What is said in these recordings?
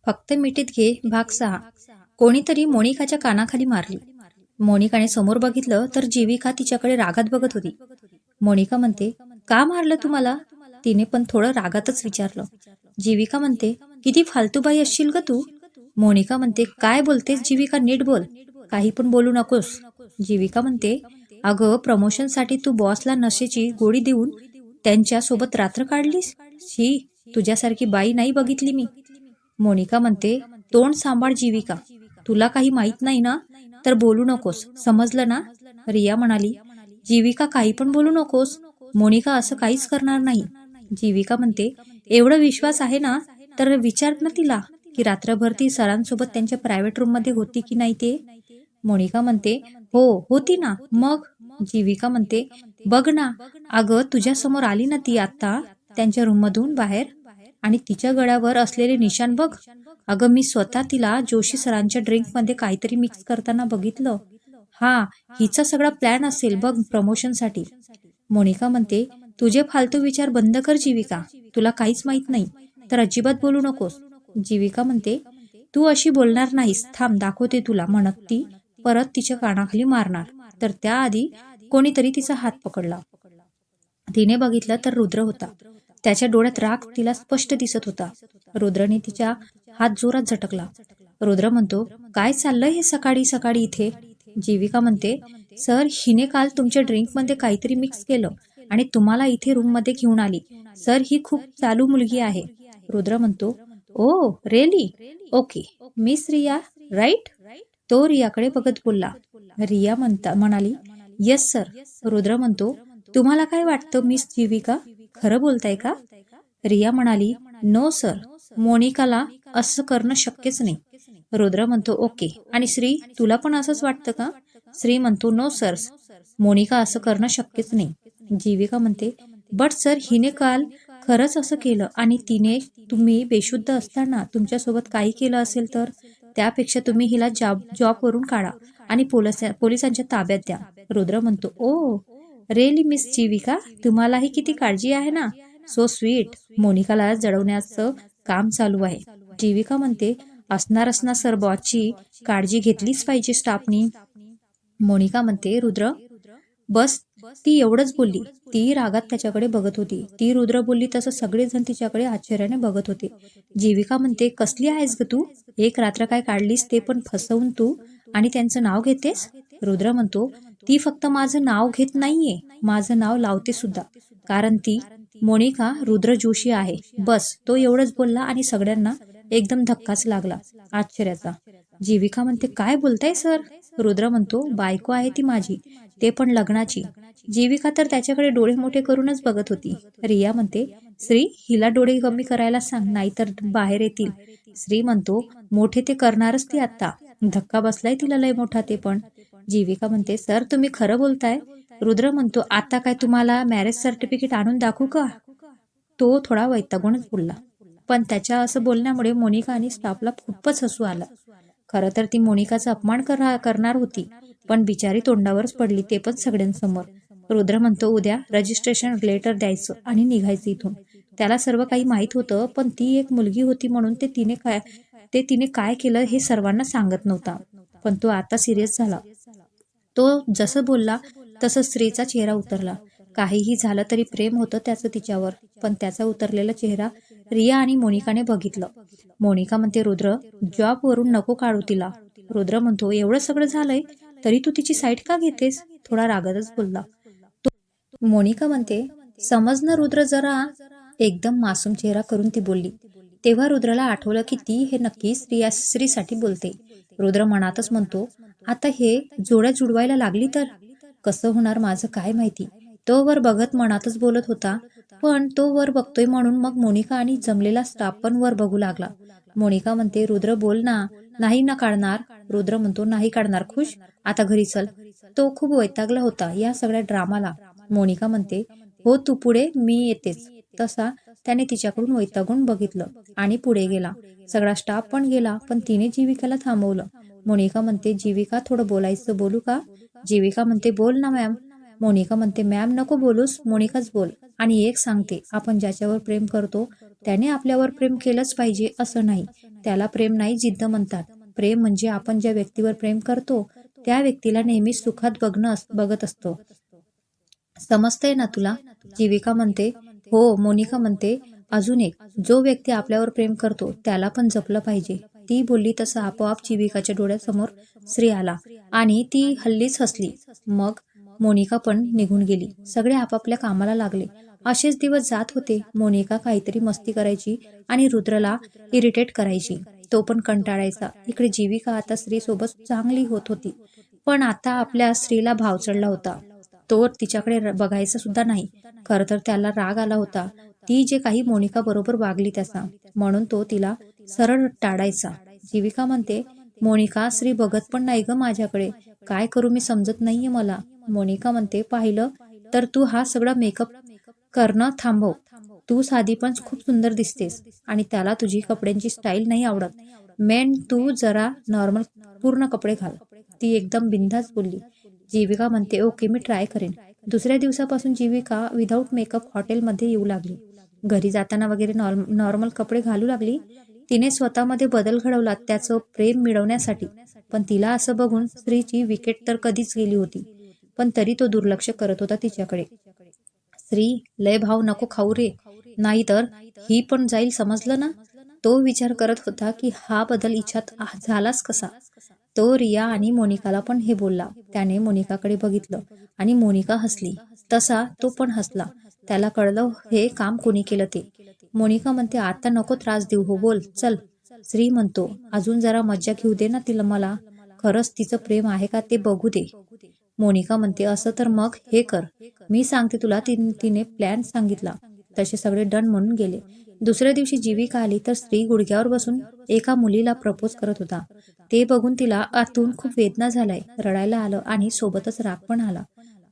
फक्त मिठीत घे भाग 6. कोणीतरी मोनिकाच्या कानाखाली मारली. मोनिकाने समोर बघितलं तर जीविका तिच्याकडे रागात बघत होती. मोनिका म्हणते, का मारलं तुम्हाला? तिने पण थोडं रागातच विचारलं. जीविका म्हणते, किती फालतूबाई असशील ग तू? मोनिका म्हणते, काय बोलतेस जीविका, नीट बोल, काही पण बोलू नकोस. जीविका म्हणते, अगं प्रमोशनसाठी तू बॉसला नशेची गोळी देऊन त्यांच्या सोबत रात्र काढलीस. शी, तुझ्यासारखी बाई नाही बघितली मी. मोनिका म्हणते, तोंड सांभाळ जीविका, तुला काही माहित नाही ना तर बोलू नकोस, समजलं ना? रिया म्हणाली, जीविका काही पण बोलू नकोस, मोनिका असं काहीच करणार नाही. जीविका म्हणते, एवढं विश्वास आहे ना तर विचार ना तिला की रात्रभर ती सरांसोबत त्यांच्या प्रायव्हेट रूम मध्ये होती की नाही ते. मोनिका म्हणते, हो होती ना मग. जीविका म्हणते, बघ ना, अगं तुझ्या समोर आली ना ती आता त्यांच्या रूम मधून बाहेर, आणि तिच्या गळ्यावर असलेले निशाण बघ. अगं मी स्वतः तिला जोशी सरांच्या ड्रिंक मध्ये काहीतरी मिक्स करताना बघितलं. हा, हिचा सगळा प्लॅन असेल बघ प्रमोशनसाठी. मोनिका म्हणते, तुझे फालतू विचार बंद कर जीविका, तुला काहीच माहित नाही तर अजिबात बोलू नकोस. जीविका म्हणते, तू अशी बोलणार नाहीस, थांब दाखवते तुला, म्हणत ती परत तिच्या कानाखाली मारणार तर त्याआधी कोणीतरी तिचा हात पकडला. तिने बघितलं तर रुद्र होता. त्याच्या डोळ्यात राग तिला स्पष्ट दिसत होता. रुद्रने तिच्या हात जोरात झटकला. रुद्र म्हणतो, काय चाललंय हे सकाळी सकाळी इथे? जीविका म्हणते, सर हिने काल तुमच्या ड्रिंक मध्ये काहीतरी मिक्स केलं आणि तुम्हाला इथे रूम मध्ये घेऊन आली. सर ही खूप चालू मुलगी आहे. रुद्र म्हणतो, oh really, okay, miss Riya right? तो रियाकडे बघत बोलला. रिया म्हणाली, येस सर. रुद्र म्हणतो, तुम्हाला काय वाटतं मिस जीविका, खरं बोलताय का? रिया म्हणाली, नो सर, मोनिकाला असं करणं शक्यच नाही. रुद्र म्हणतो, ओके, आणि श्री तुला पण असंच वाटतं का? श्री म्हणतो, नो सर, मोनिका असं करणं शक्यच नाही. जीविका म्हणते, बट सर हिने काल खरंच असं केलं आणि तिने तुम्ही बेशुद्ध असताना तुमच्यासोबत काही केलं असेल तर त्यापेक्षा तुम्ही हिला जॉब वरून काढा आणि पोलिसांच्या ताब्यात द्या. रुद्र म्हणतो, ओ रिअली मिस जीविका, तुम्हालाही किती काळजी आहे ना, सो स्वीट. मोनिकाला जडवण्याचं काम चालू आहे. जीविका म्हणते, असणारच ना सर, बॉसची काळजी घेतलीच पाहिजे स्टाफनी. मोनिका म्हणते, रुद्र बस. ती एवढंच बोलली. ती रागात त्याच्याकडे बघत होती. ती रुद्र बोलली तसं सगळेजण तिच्याकडे आश्चर्याने बघत होते. जीविका म्हणते, कसली आहेस ग तू? एक रात्र काय काढलीस ते पण फसवून तू, आणि त्यांचं नाव घेतेस? रुद्र म्हणतो, ती फक्त माझं नाव घेत नाहीये, माझं नाव लावते सुद्धा, कारण ती मोनिका रुद्र जोशी आहे. बस तो एवढंच बोलला आणि सगळ्यांना एकदम धक्काच लागला आश्चर्याचा. जीविका म्हणते, काय बोलताय सर? रुद्र म्हणतो, बायको आहे ती माझी, ते पण लग्नाची. जीविका तर त्याच्याकडे डोळे मोठे करूनच बघत होती. रिया म्हणते, श्री हिला डोळे कमी करायला सांग, नाहीतर बाहेर येतील. श्री म्हणतो, मोठे ते करणारच ती आता, धक्का बसलाय तिला लय मोठा ते पण. जीविका म्हणते, सर तुम्ही खरं बोलताय? रुद्र म्हणतो, आता काय तुम्हाला मॅरेज सर्टिफिकेट आणून दाखवू का? तो थोडा वैतागूनच बोलला, पण त्याच्या असं बोलण्यामुळे मोनिका आणि स्टाफला खूपच हसू आलं. खरं तर ती मोनिकाचा अपमान करणार होती, पण बिचारी तोंडावरच पडली, ते पण सगळ्यांसमोर. रुद्र म्हणतो, उद्या रजिस्ट्रेशन लेटर द्यायचं आणि निघायचं इथून. त्याला सर्व काही माहित होतं, पण ती एक मुलगी होती म्हणून तिने काय केलं हे सर्वांना सांगत नव्हता. पण तो आता सिरियस झाला. तो जसं बोलला तसं स्त्रीचा चेहरा उतरला. काहीही झालं तरी प्रेम होतं त्याचं तिच्यावर, पण त्याचा उतरलेला चेहरा रिया आणि मोनिकाने बघितलं. मोनिका म्हणते, रुद्र जॉब वरून नको काढू तिला. रुद्र म्हणतो, एवढं सगळं झालंय तरी तू तिची साईड का घेतेस? थोडा रागातच बोलला. मोनिका म्हणते, समज ना रुद्र जरा. एकदम मासूम चेहरा करून ती बोलली. तेव्हा रुद्राला आठवलं की ती हे नक्की स्त्रीसाठी बोलते. रुद्र मनातच म्हणतो, आता हे जोड्या जुडवायला लागली तर कसं होणार माझं काय माहिती. तो वर बघत मनातच बोलत होता, पण तो वर बघतोय म्हणून मग मोनिका आणि जमलेला स्टाफ पण वर बघू लागला. मोनिका म्हणते, रुद्र बोल ना, नाही ना काढणार? रुद्र म्हणतो, नाही काढणार, खुश, आता घरी चल. तो खूप वैतागला होता या सगळ्या ड्रामाला. मोनिका म्हणते, हो तू पुढे, मी येतेच. तसा त्याने तिच्याकडून वैतागून बघितलं आणि पुढे गेला. सगळा स्टाफ पण गेला, पण तिने जीविकाला थांबवलं. मोनिका म्हणते, जीविका थोडं बोलायचं, बोलू का? जीविका म्हणते, बोल ना मॅम. मोनिका म्हणते, मॅम नको बोलूस, मोनिकाच बोल. आणि एक सांगते, आपण ज्याच्यावर प्रेम करतो त्याने आपल्यावर प्रेम केलंच पाहिजे असं नाही, त्याला प्रेम नाही, जिद्द म्हणतात. प्रेम म्हणजे आपण ज्या व्यक्तीवर प्रेम करतो त्या व्यक्तीला नेहमी सुखात बघत असतो. समजतंय ना तुला? जीविका म्हणते. हो. मोनिका म्हणते, अजून एक, जो व्यक्ती आपल्यावर प्रेम करतो त्याला पण जपलं पाहिजे. ती बोलली तसं आपोआप जीविकाच्या डोळ्यासमोर श्री आला आणि ती हल्लीच हसली. मग मोनिका पण निघून गेली. सगळे आपापल्या कामाला लागले. असेच दिवस जात होते. मोनिका काहीतरी मस्ती करायची आणि रुद्रला इरिटेट करायची. तो पण कंटाळायचा. इकडे जीविका आता श्री सोबत चांगली होत होती, पण आता आपल्या स्त्रीला भाव चढला होता. तो तिच्याकडे बघायचा सुद्धा नाही. खरं तर त्याला राग आला होता, ती जे काही मोनिका बरोबर वागली त्याचा, म्हणून तो तिला सरळ टाळायचा. जीविका म्हणते, मोनिका, श्री बघत पण नाही ग माझ्याकडे, काय करू मी समजत नाहीये मला. मोनिका म्हणते, पाहिलं तर तू हा सगळा मेकअप करणं थांबव. तू साधी पण खूप सुंदर दिसतेस आणि त्याला तुझी कपड्यांची स्टाईल नाही आवडत. मेन तू जरा नॉर्मल पूर्ण कपडे घाल. ती एकदम बिनधास्त बोलली. जीविका म्हणते, ओके, मी ट्राय करेन. दुसऱ्या दिवसापासून जीविका विदाऊट मेकअप हॉटेलमध्ये येऊ लागली. घरी जाताना वगैरे नॉर्मल कपडे घालू लागली. तिने स्वतःमध्ये बदल घडवला त्याचं प्रेम मिळवण्यासाठी. पण तिला असं बघून स्त्रीची विकेट तर कधीच गेली होती, पण तरी तो दुर्लक्ष करत होता तिच्याकडे. स्त्री, लय भाव नको खाऊ रे, नाहीतर ही पण जाईल, समजलं ना? तो विचार करत होता की हा बदल हिच्यात झालाच कसा. तो रिया आणि मोनिकाला पण हे बोलला. त्याने मोनिकाकडे बघितलं आणि मोनिका हसली. तसा तो पण हसला. त्याला कळलं हे काम कोणी केलं ते. मोनिका म्हणते, आता नको त्रास देऊ, हो बोल, चल. श्री म्हणतो, अजून जरा मज्जा घेऊ दे ना तिला, मला खरंच तिचं प्रेम आहे का ते बघू दे. मोनिका म्हणते, असं तर मग हे कर, मी सांगते तुला. तिने प्लॅन सांगितला. तसे सगळे डन म्हणून गेले. दुसऱ्या दिवशी जीविका आली तर स्त्री गुडघ्यावर बसून एका मुलीला प्रपोज करत होता. ते बघून तिला आतून खूप वेदना झालाय, रडायला आलं आणि सोबतच राग पण आला.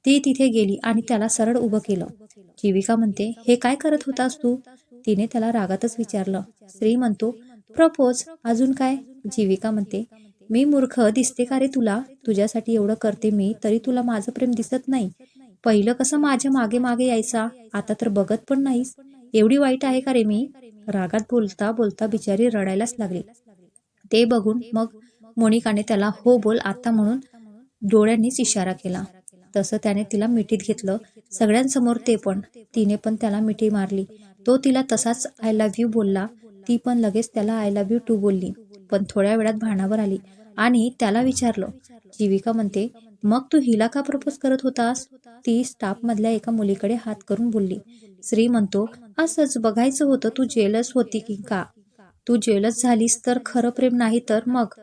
ती तिथे गेली आणि त्याला सरळ उभं केलं. जीविका म्हणते, हे काय करत होतास तू? तिने त्याला रागातच विचारलं. श्री म्हणतो, प्रपोज, अजून काय? जीविका म्हणते, मी मूर्ख दिसते का रे तुला? तुझ्यासाठी एवढं करते मी, तरी तुला माझं प्रेम दिसत नाही. पहिलं कसं माझ्या मागे मागे यायचा, आता तर बघत पण नाहीस. एवढी वाईट आहे का रे मी? रागात बोलता बोलता बिचारी रडायलाच लागली. ते बघून मग मोनिकाने त्याला हो बोल आता म्हणून डोळ्यांनीच इशारा केला. तसं त्याने तिला मिठीत घेतलं सगळ्यांसमोर. ते पण तिने पण त्याला मिठी मारली. तो तिला तसाच आय लव्ह यू बोलला. ती पण लगेच त्याला आय लव्ह यू टू बोलली. पण थोड्या वेळात भानावर आली आणि त्याला विचारलं. जीविका म्हणते, मग तू हिला का प्रपोज करत होतास? ती स्टाफ मधल्या एका मुलीकडे हात करून बोलली. श्री म्हणतो, असंच बघायचं होतं तू जेलस होती की का. तू जेलस झालीस तर खरं प्रेम नाही तर मग.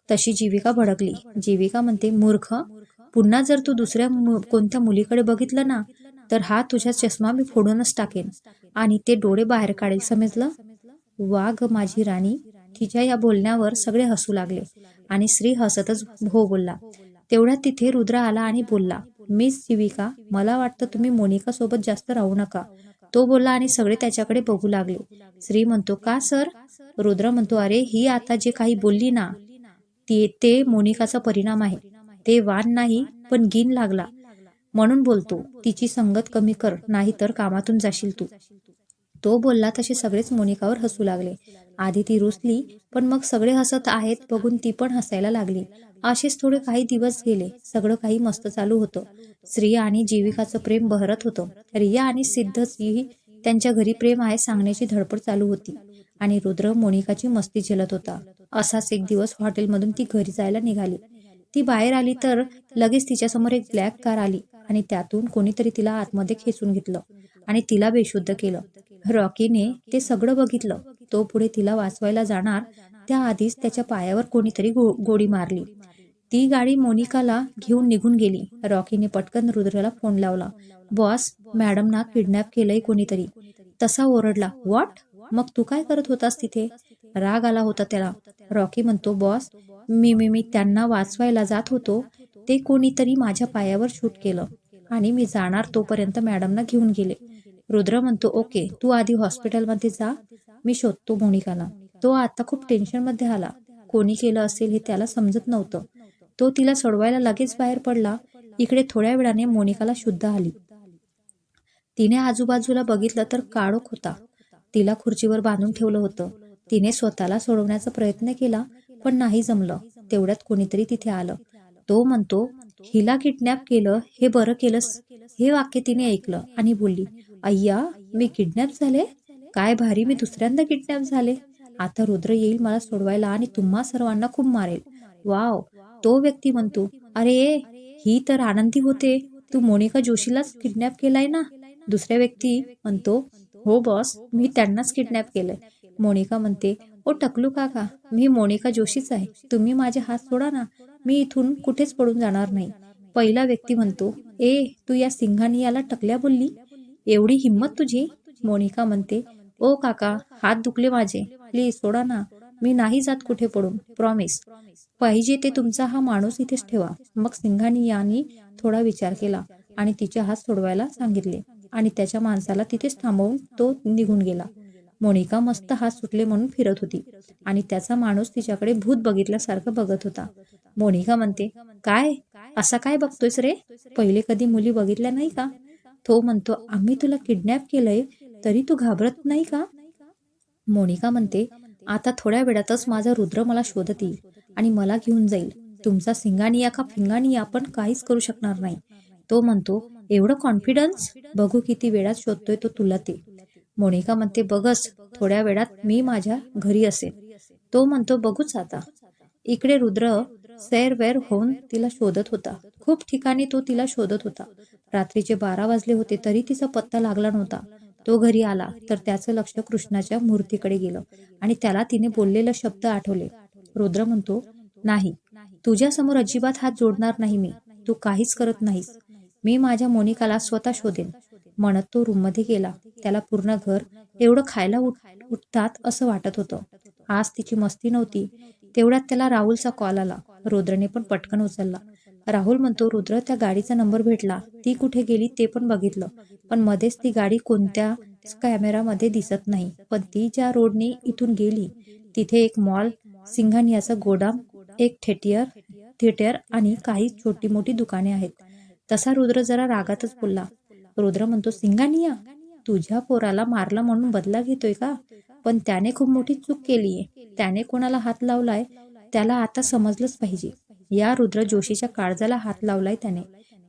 तशी जीविका भडकली. जीविका म्हणते, मूर्ख, पुन्हा जर तू दुसऱ्या कोणत्या मुलीकडे बघितलं ना तर हा तुझा चष्मा मी फोडूनच टाकेन आणि ते डोळे बाहेर काढेल, समजलं? वा ग माझी राणी. तिच्या या बोलण्यावर सगळे हसू लागले आणि श्री हसतच हो बोलला. तेवढ्यात तिथे रुद्र आला आणि बोलला, मिस जीविका, मला वाटतं तुम्ही मोनिका सोबत जास्त राहू नका. तो बोलला आणि सगळे त्याच्याकडे बघू लागले. श्री म्हणतो, का सर? रुद्र म्हणतो, अरे ही आता जे काही बोलली ना ते मोनिकाचा परिणाम आहे. ते वाण नाही पण गिन लागला म्हणून बोलतो. तिची संगत कमी कर, नाही तर कामातून जाशील तू. तो बोलला तसे सगळेच मोनिकावर हसू लागले. आधी ती रुसली, पण मग सगळे हसत आहेत बघून ती पण हसायला लागली. असेच थोडे काही दिवस गेले. सगळं काही मस्त चालू होतं. श्री आणि जीविकाचं प्रेम बहरत होतं. रिया आणि सिद्धची त्यांच्या घरी प्रेम आहे सांगण्याची धडपड चालू होती आणि रुद्र मोनिकाची मस्ती झेलत होता. असाच एक दिवस हॉटेलमधून ती घरी जायला निघाली. ती बाहेर आली तर लगेच तिच्यासमोर एक ब्लॅक कार आली आणि त्यातून कोणीतरी तिला आतमध्ये खेचून घेतलं आणि तिला बेशुद्ध केलं. रॉकीने ते सगळं बघितलं. तो पुढे तिला वाचवायला जाणार त्याआधीच त्याच्या पायावर कोणीतरी गोळी मारली. ती गाडी मोनिकाला घेऊन निघून गेली. रॉकीने पटकन रुद्रला फोन लावला. बॉस, मॅडमना किडनॅप केलंय कोणीतरी. तसा ओरडला. व्हॉट? मग तू काय करत होतास तिथे? राग आला होता त्याला. रॉकी म्हणतो, बॉस, मी त्यांना वाचवायला जात होतो. ते कोणीतरी माझ्या पायावर शूट केलं आणि मी जाणार तोपर्यंत मॅडमना घेऊन गेले. रुद्र म्हणतो, ओके, तू आधी हॉस्पिटलमध्ये जा, मी शोधतो मोनिकाला. तो आता खूप टेन्शनमध्ये आला. कोणी केलं असेल हे त्याला समजत नव्हतं. तो तिला सोडवायला लगेच बाहेर पडला. इकडे थोड्या वेळाने मोनिकाला शुद्ध आली. तिने आजूबाजूला बघितलं तर काळोख होता. तिला खुर्चीवर बांधून ठेवलं होतं. तिने स्वतःला सोडवण्याचा प्रयत्न केला, पण नाही जमलं. तेवढ्यात कोणीतरी तिथे आलं. तो म्हणतो, हिला किडनॅप केलं हे बरं केलंस. हे वाक्य तिने ऐकलं आणि बोलली, अय्या, मी किडनॅप झाले? काय भारी, मी दुसऱ्यांदा किडनॅप झाले. आता रुद्र येईल मला सोडवायला आणि तुम्हा सर्वांना खूप मारेल. वाव. तो व्यक्ती म्हणतो, अरे, ही तर आनंदी होते. तू मोनिका जोशीलाच किडनॅप केलाय ना? दुसऱ्या व्यक्ती म्हणतो, हो बॉस, मी त्यांनाच किडनॅप केलंय. मोनिका म्हणते, ओ टकलू काका, मी मोनिका जोशीच आहे. तुम्ही माझे हात सोडा ना. मी इथून कुठेच पडून जाणार नाही. पहिला व्यक्ती म्हणतो, ए, तू या सिंघानी याला टकल्या बोलली? एवढी हिंमत तुझी? मोनिका म्हणते, ओ काका, हात दुखले माझे. प्लीज सोडा ना. मी नाही जात कुठे पडून. प्रॉमिस. पाहिजे ते तुमचा हा माणूस इथेच ठेवा. मग सिंघानी यांनी थोडा विचार केला आणि तिचे हात सोडवायला सांगितले आणि त्याच्या माणसाला तिथेच थांबवून तो निघून गेला. मोनिका मस्त हात सुटले म्हणून फिरत होती आणि त्याचा माणूस तिच्याकडे भूत बघितल्यासारखं बघत होता. मोनिका म्हणते, काय असा काय बघतोयस रे? पहिले कधी मुली बघितल्या नाही का? तो म्हणतो, आम्ही तुला किडनॅप केलंय तरी तू घाबरत नाही का? मोनिका म्हणते, आता थोड्या वेळातच माझा रुद्र मला शोधत येईल आणि मला घेऊन जाईल. तुमचा सिंगानिया का फिंगानिया पण काहीच करू शकणार नाही. तो म्हणतो, एवढं कॉन्फिडन्स? बघू किती वेळात शोधतोय तो तुला ते. मोनिका म्हणते, बघच, थोड्या वेळात मी माझ्या घरी असेन. तो म्हणतो, बघूच आता. इकडे रुद्र सैरवैर होऊन तिला शोधत होता. खूप ठिकाणी तो तिला शोधत होता. रात्रीचे 12 वाजले होते तरी तिचा पत्ता लागला नव्हता. तो घरी आला तर त्याचं लक्ष कृष्णाच्या मूर्तीकडे गेलं आणि त्याला तिने बोललेले शब्द आठवले. रुद्र म्हणतो, नाही, तुझ्यासमोर अजिबात हात जोडणार नाही मी. तू काहीच करत नाहीस. मी माझ्या मोनिकाला स्वतः शोधेन. म्हणत तो रूममध्ये गेला. त्याला पूर्ण घर एवढं खायला उठतात असं वाटत होतं. आज तिची मस्ती नव्हती. तेवढ्यात त्याला राहुलचा कॉल आला. रुद्रने पण पटकन उचलला. राहुल म्हणतो, रुद्र, त्या गाडीचा नंबर भेटला. ती कुठे गेली ते पण बघितलं, पण मध्येच ती गाडी कोणत्या कॅमेरामध्ये दिसत नाही. पण ती ज्या रोडने इथून गेली तिथे एक मॉल, सिंघानियाचं गोडाम, एक थिएटर आणि काही छोटी मोठी दुकाने आहेत. तसा रुद्र जरा रागातच बोलला. रुद्र म्हणतो, सिंघानिया तुझ्या पोराला मारला म्हणून बदला घेतोय का? पण त्याने खूप मोठी चूक केलीये. त्याने कोणाला हात लावलाय त्याला आता समजलंच पाहिजे. या रुद्र जोशीच्या काळजाला हात लावलाय त्याने.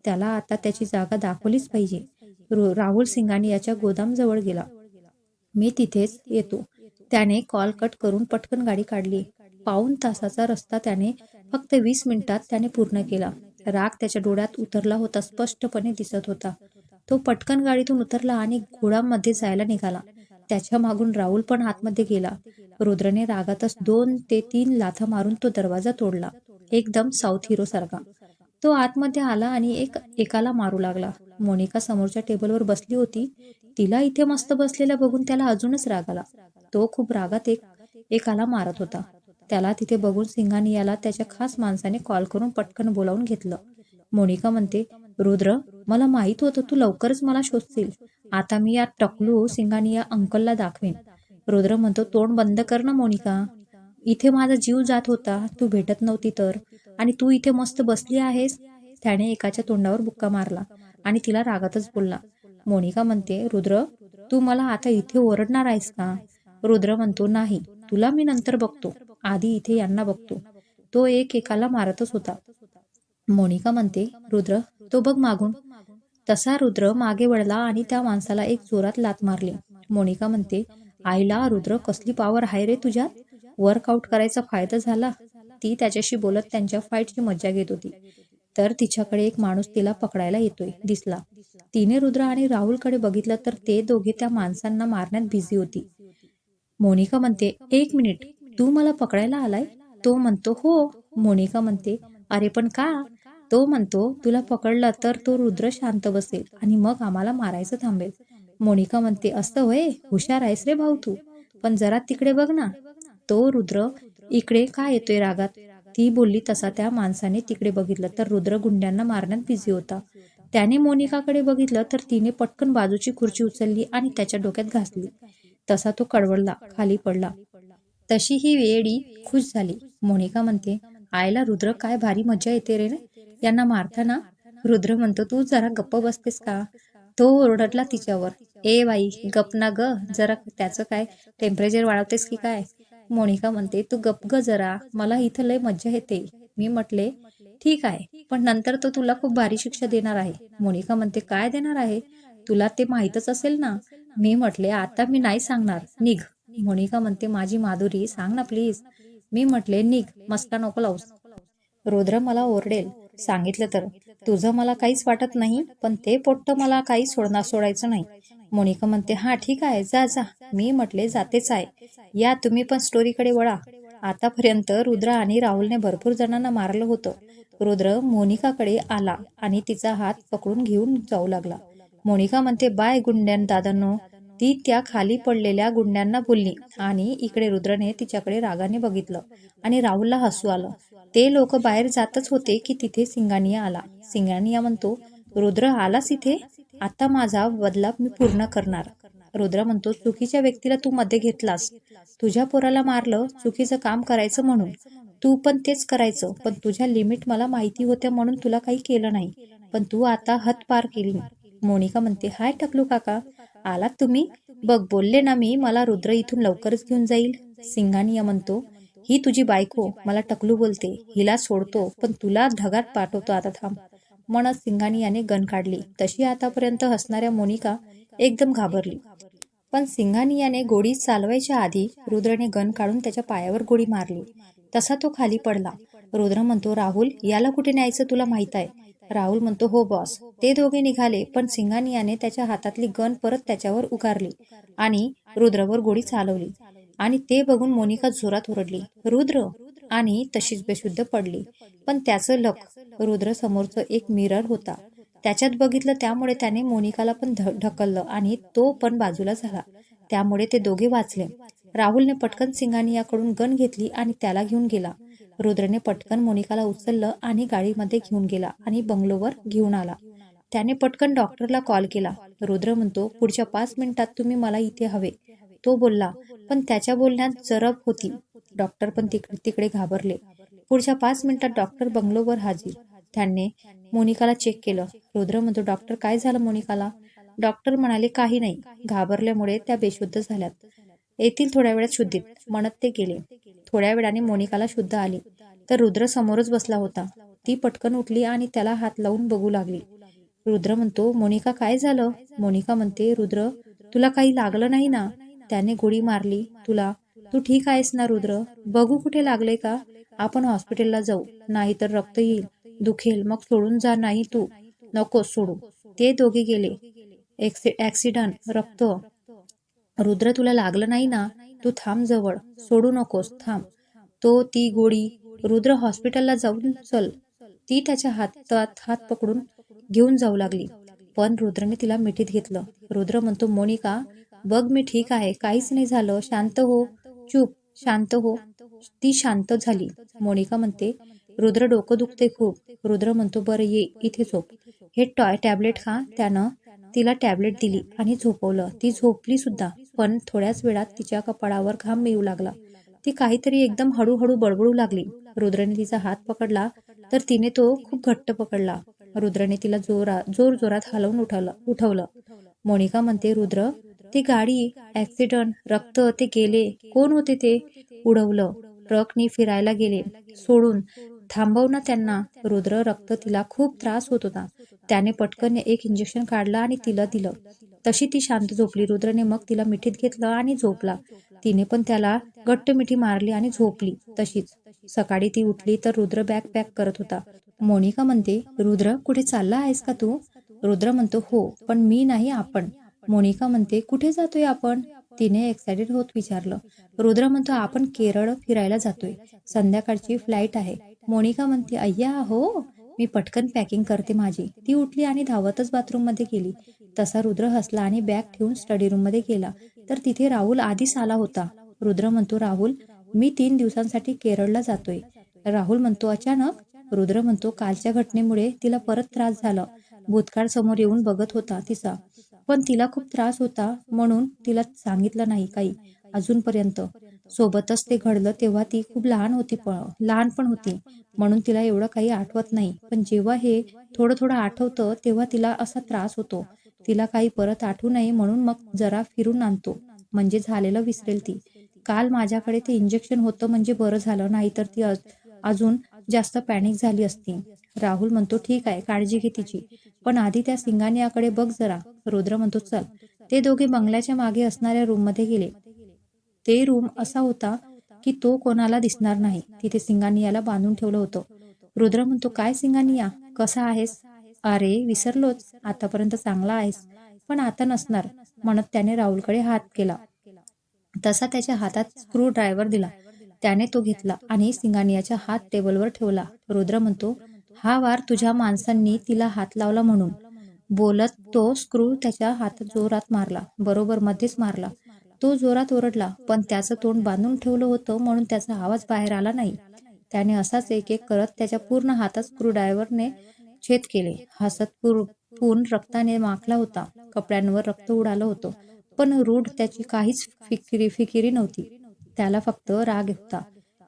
त्याला आता त्याची जागा दाखवलीच पाहिजे. राहुल सिंघानियाच्या गोदामजवळ गेला. मी तिथेच येतो. त्याने कॉल कट करून पटकन गाडी काढली. पाऊण तासाचा रस्ता त्याने फक्त 20 मिनिटात त्याने पूर्ण केला. राग त्याच्या डोळ्यात उतरला होता, स्पष्टपणे दिसत होता. तो पटकन गाडीतून उतरला आणि गोडाममध्ये जायला निघाला. त्याच्या मागून राहुल पण आतमध्ये गेला. रुद्रने रागातच 2 ते 3 लाथा मारून तो दरवाजा तोडला. एकदम साऊथ हिरो सारखा. तो आतमध्ये आला आणि एकाला मारू लागला. मोनिका समोरच्या टेबलवर बसली होती. तिला इथे मस्त बसलेला बघून त्याला अजूनच राग आला. तो खूप रागात एकाला मारत होता. त्याला तिथे बघून सिंघानियाला त्याच्या खास माणसाने कॉल करून पटकन बोलावून घेतलं. मोनिका म्हणते, रुद्र, मला माहित होतं तू लवकरच मला शोधशील. आता मी या टकलू सिंघानिया अंकलला दाखवेन. रुद्र म्हणतो, तोंड बंद कर ना मोनिका. इथे माझा जीव जात होता, तू भेटत नव्हती तर, आणि तू इथे मस्त बसली आहेस. त्याने एकाच्या तोंडावर बुक्का मारला आणि तिला रागातच बोलला. मोनिका म्हणते, रुद्र, तू मला आता इथे ओरडणार आहेस का? रुद्र म्हणतो, नाही, तुला मी नंतर बघतो. आधी इथे यांना बघतो. तो एकाला मारतच होता. मोनिका म्हणते, रुद्र, तो बघ मागून. तसा रुद्र मागे वळला आणि त्या माणसाला एक जोरात लाथ मारली. मोनिका म्हणते, आईला रुद्र, कसली पॉवर आहे रे तुझ्यात. वर्कआउट करायचा फायदा झाला. ती त्याच्याशी बोलत त्यांच्या फाईटची मज्जा घेत होती. तर तिच्याकडे एक माणूस तिला पकडायला दिसला. तिने रुद्र आणि राहुलकडे बघितलं तर ते दोघे त्या माणसांना मारण्यात बिझी होती. मोनिका म्हणते, 1 मिनिट, तू मला पकडायला आलाय? तो म्हणतो, हो. मोनिका म्हणते, अरे पण का? तो म्हणतो, तुला पकडला तर तो रुद्र शांत बसेल आणि मग आम्हाला मारायचं थांबेल. मोनिका म्हणते, असं होय, हुशार आहेस रे भाऊ तू. पण जरा तिकडे बघ ना. तो रुद्र इकडे का येतोय रागात? ती बोलली तसा त्या माणसाने तिकडे बघितलं तर रुद्र गुंड्यांना मारण्यात बिझी होता. त्याने मोनिकाकडे बघितलं तर तिने पटकन बाजूची खुर्ची उचलली आणि त्याच्या डोक्यात घासली. तसा तो कडवडला, खाली पडला. तशी ही वेडी खुश झाली. मोनिका म्हणते, आईला रुद्र, काय भारी मजा येते रे यांना मारताना. रुद्र म्हणतो, तू जरा गप्प बसतेस का? तो ओरडला तिच्यावर. ए बाई, गप ना ग, जरा त्याचं काय टेम्परेचर वाढवतेस की काय? मोनिका म्हणते, तू गप ग जरा, मला इथं लय मज्जा येते. मी म्हटले, ठीक आहे, पण नंतर तो तुला खूप भारी शिक्षा देणार आहे. मोनिका म्हणते, काय देणार आहे? तुला ते माहीतच असेल ना. मी म्हटले, आता मी नाही सांगणार, निघ. मोनिका म्हणते, माझी माधुरी सांग ना प्लीज. मी म्हटले, निघ, मस्का नको लावूस. रुद्र मला ओरडेल सांगितलं तर. तुझं मला काहीच वाटत नाही, पण ते पोट्ट मला काही सोडायचं नाही. मोनिका म्हणते, हा ठीक आहे, जा जा. मी म्हटले, जातेच आहे. या तुम्ही पण स्टोरीकडे वळा. आतापर्यंत रुद्र आणि राहुलने भरपूर जणांना मारलं होतं. रुद्र मोनिकाकडे आला आणि तिचा हात पकडून घेऊन जाऊ लागला. मोनिका म्हणते, बाय गुंड्यान दादांनो. ती त्या खाली पडलेल्या गुंड्यांना बोलली आणि इकडे रुद्रने तिच्याकडे रागाने बघितलं आणि राहुलला हसू आलं. ते लोक बाहेर जातच होते की तिथे सिंगानिया आला. सिंगानिया म्हणतो, रुद्र आलास इथे? आता माझा बदला मी पूर्ण करणार. रुद्र म्हणतो, चुकीच्या व्यक्तीला तू मध्ये घेतलास. तुझ्या पोराला मारलं चुकीचं काम करायचं म्हणून. तू पण तेच करायचं, पण तुझ्या लिमिट मला माहिती होत्या म्हणून तुला काही केलं नाही. पण तू आता हद पार केली. मोनिका म्हणते, हाय टकलू काका, आलात तुम्ही? बघ बोलले ना मी, मला रुद्र इथून लवकरच घेऊन जाईल. सिंगानिया म्हणतो, ही तुझी बायको मला टकलू बोलते, हिला सोडतो पण तुला ढगात पाठवतो, आता थांब. म्हणत सिंगानियाने गन काढली. तशी आतापर्यंत हसणाऱ्या मोनिका एकदम घाबरली. पण सिंगानियाने गोळी चालवायच्या आधी रुद्रने गन काढून त्याच्या पायावर गोळी मारली. तसा तो खाली पडला. रुद्र म्हणतो, राहुल, याला कुठे न्यायचं तुला माहित आहे? राहुल म्हणतो, हो बॉस. ते दोघे निघाले, पण सिंगानियाने त्याच्या हातातली गन परत त्याच्यावर उगारली आणि रुद्रवर गोळी चालवली. आणि ते बघून मोनिका जोरात ओरडली, रुद्र, आणि तशीच बेशुद्ध पडली. पण त्याचं लक, रुद्र समोरचं एक मिरर होता, त्याच्यात बघितलं, त्यामुळे त्याने मोनिकाला पण ढकललं आणि तो पण बाजूला झाला. त्यामुळे ते दोघे वाचले. राहुलने पटकन सिंगानियाकडून गन घेतली आणि त्याला घेऊन गेला. रुद्रने पटकन मोनिकाला उचललं आणि गाडीमध्ये घेऊन गेला आणि बंगलोवर घेऊन आला. त्याने पटकन डॉक्टरला कॉल केला. रुद्र म्हणतो, पुढच्या 5 मिनिटात तुम्ही मला इथे हवे. तो बोलला, पण त्याच्या बोलण्यात जरब होती. डॉक्टर पण तिकडे घाबरले. पुढच्या 5 मिनिटात डॉक्टर बंगलोवर हाजीर. त्यांनी मोनिकाला चेक केलं. रुद्र म्हणतो, डॉक्टर, काय झालं मोनिकाला? डॉक्टर म्हणाले, काही नाही, घाबरल्यामुळे त्या बेशुद्ध झाल्यात. येथील थोड्या वेळात शुद्धीत, म्हणत ते गेले. थोड्या वेळाने मोनिकाला शुद्ध आली तर रुद्र समोरच बसला होता. ती पटकन उठली आणि त्याला हात लावून बघू लागली. रुद्र म्हणतो, मोनिका, काय झालं? मोनिका म्हणते, रुद्र, तुला काही लागलं नाही ना? त्याने गोळी मारली तुला, तू ठीक आहेस ना? रुद्र, बघू कुठे लागले का? आपण हॉस्पिटलला जाऊ, नाही तर रक्त येईल, दुखेल, मग सोडून जा. नाही, तू नको सोडू. ते दोघे गेले. ऍक्सिडंट, रक्त. रुद्र, तुला लागलं नाही ना? तू थांब जवळ, सोडू नकोस, थांब. ती गोळी. रुद्र, हॉस्पिटलला जाऊन चल. ती त्याच्या हातात हात पकडून घेऊन जाऊ लागली, पण रुद्रने तिला मिठीत घेतलं. रुद्र म्हणतो, मोनिका, बघ मी ठीक आहे, काहीच नाही झालं, शांत हो. चूप, शांत हो. ती शांत झाली. मोनिका म्हणते, रुद्र, डोकं दुखते खूप. रुद्र म्हणतो, बरं ये इथे झोप. हे टॅबलेट खा. त्यानं तिला टॅबलेट दिली आणि झोपवलं. ती झोपली सुद्धा, पण थोड्याच वेळात तिच्या कपाळावर घाम येऊ लागला. ती काहीतरी एकदम हळूहळू बडबडू लागली. रुद्रने तिचा हात पकडला तर तिने तो खूप घट्ट पकडला. रुद्रने तिला जोर जोरात हलवून उठवलं. मोनिका म्हणते, रुद्र, ती गाडी, ऍक्सिडंट, रक्त, ते गेले. कोण होते ते? उडवलं. ट्रकनी फिरायला गेले. सोडून थांबव ना त्यांना. रुद्र, रक्त, तिला खूप त्रास होत होता. त्याने पटकन एक इंजेक्शन काढलं आणि तिला दिलं. तशी ती शांत झोपली. रुद्रने मग तिला मिठीत घेतलं आणि झोपला. तिने पण त्याला घट्ट मिठी मारली आणि झोपली तशीच. सकाळी ती उठली तर रुद्र बॅग पॅक करत होता. मोनिका म्हणते, रुद्र, कुठे चालला आहेस का तू? रुद्र म्हणतो, हो, पण मी नाही, आपण. मोनिका म्हणते, कुठे जातोय आपण? तिने एक्साइटेड होत विचारलं. रुद्र म्हणतो, आपण केरळ फिरायला जातोय, संध्याकाळची फ्लाईट आहे. मोनिका म्हणते, अय्या, हो. मी पटकन पॅकिंग करते माझी. ती उठली आणि धावतच बाथरूम मध्ये गेली. तसा रुद्र हसला आणि बॅग ठेवून स्टडी रूम मध्ये गेला तर तिथे राहुल आधीच आला होता. रुद्र म्हणतो, राहुल, मी 3 दिवसांसाठी केरळला जातोय. राहुल म्हणतो, अचानक? रुद्र म्हणतो, कालच्या घटनेमुळे तिला परत त्रास झाला. भूतकाळ समोर येऊन बघत होता तिचा, पण तिला खूप त्रास होता म्हणून तिला सांगितलं नाही काही अजूनपर्यंत. सोबतच ते घडलं तेव्हा ती खूप लहान पण होती म्हणून तिला एवढं काही आठवत नाही. पण जेव्हा हे थोडं थोडं आठवतं तेव्हा तिला असा त्रास होतो. तिला काही परत आठवू नये म्हणून मग जरा फिरून आणतो, म्हणजे झालेलं विसरेल ती. काल माझ्याकडे ते इंजेक्शन होतं म्हणजे बरं झालं, नाहीतर ती अजून जास्त पॅनिक झाली असती. राहुल म्हणतो ठीक आहे, काळजी घे तिची, पण आधी त्या सिंगानियाकडे बघ जरा. रुद्र म्हणतो चल. ते दोघे बंगल्याच्या मागे असणाऱ्या रूममध्ये गेले. ते रूम असा होता की तो कोणाला दिसणार नाही. तिथे सिंगानियाला बांधून ठेवलं होतं. रुद्र म्हणतो काय सिंगानिया, कसा आहेस? अरे विसरलोच, आतापर्यंत चांगला आहेस, पण आता नसणार, म्हणत त्याने राहुलकडे हात केला. तसा त्याच्या हातात स्क्रू ड्रायव्हर दिला. त्याने तो घेतला आणि सिंगानियाचा हात टेबलवर ठेवला. रुद्र म्हणतो हा वार तुझ्या माणसांनी तिला हात लावला म्हणून. बोलत तो स्क्रू त्याच्या हातात जोरात मारला, बरोबर मध्येच मारला. तो जोरात ओरडला, पण त्याचं तोंड बांधून ठेवलं होतं म्हणून त्याचा आवाज बाहेर आला नाही. त्याने असाच एक एक करत त्याच्या पूर्ण हातात स्क्रू ड्रायव्हरने छेद केले. हसत पूर्ण रक्ताने माखला होता. कपड्यांवर रक्त उडालं होतं, पण रूढ त्याची काहीच फिकिरी नव्हती. त्याला फक्त राग होता.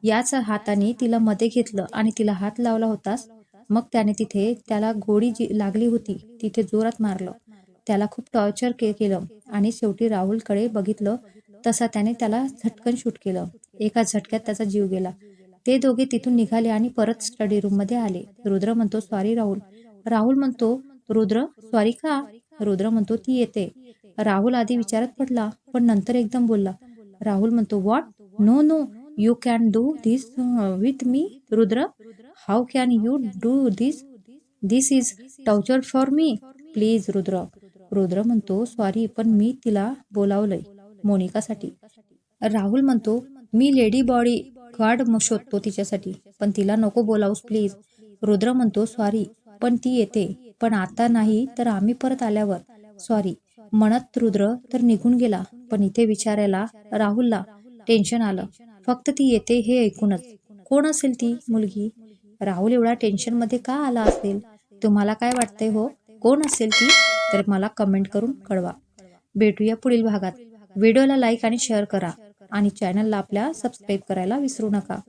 याच हाताने तिला मध्ये घेतलं आणि तिला हात लावला होतास, मग त्याने तिथे त्याला गोळी जी लागली होती तिथे जोरात मारलं. त्याला खूप टॉर्चर केलं आणि शेवटी राहुलकडे बघितलं तसा त्याने त्याला झटकन शूट केलं. एका झटक्यात त्याचा जीव गेला. ते दोघे तिथून निघाले आणि परत स्टडी रूम मध्ये आले. रुद्र म्हणतो सॉरी राहुल. राहुल म्हणतो रुद्र सॉरी का? रुद्र म्हणतो ती येते. राहुल आधी विचारत पडला, पण नंतर एकदम बोलला. राहुल म्हणतो what? No no, you can do this with me. Rudra, how can you do this? This is torture for me. Please Rudra. Rudra म्हणतो सॉरी, पण मी तिला बोलावलंय मोनिकासाठी. राहुल म्हणतो मी लेडी बॉडी गार्ड शोधतो तिच्यासाठी, पण तिला नको बोलावूस प्लीज. रुद्र म्हणतो सॉरी, पण ती येते, पण आता नाही तर आम्ही परत आल्यावर. सॉरी म्हणत रुद्र तर निघून गेला. पण इथे विचारायला राहुलला टेन्शन आलं. फक्त ती येते हे ऐकूनच. कोण असेल ती मुलगी? राहुल एवढा टेन्शन मध्ये का आला असेल? तुम्हाला काय वाटतंय हो, कोण असेल ती? तर मला कमेंट करून कळवा. भेटूया पुढील भागात. व्हिडिओला लाईक आणि शेअर करा आणि चॅनलला आपल्या सबस्क्राईब करायला विसरू नका.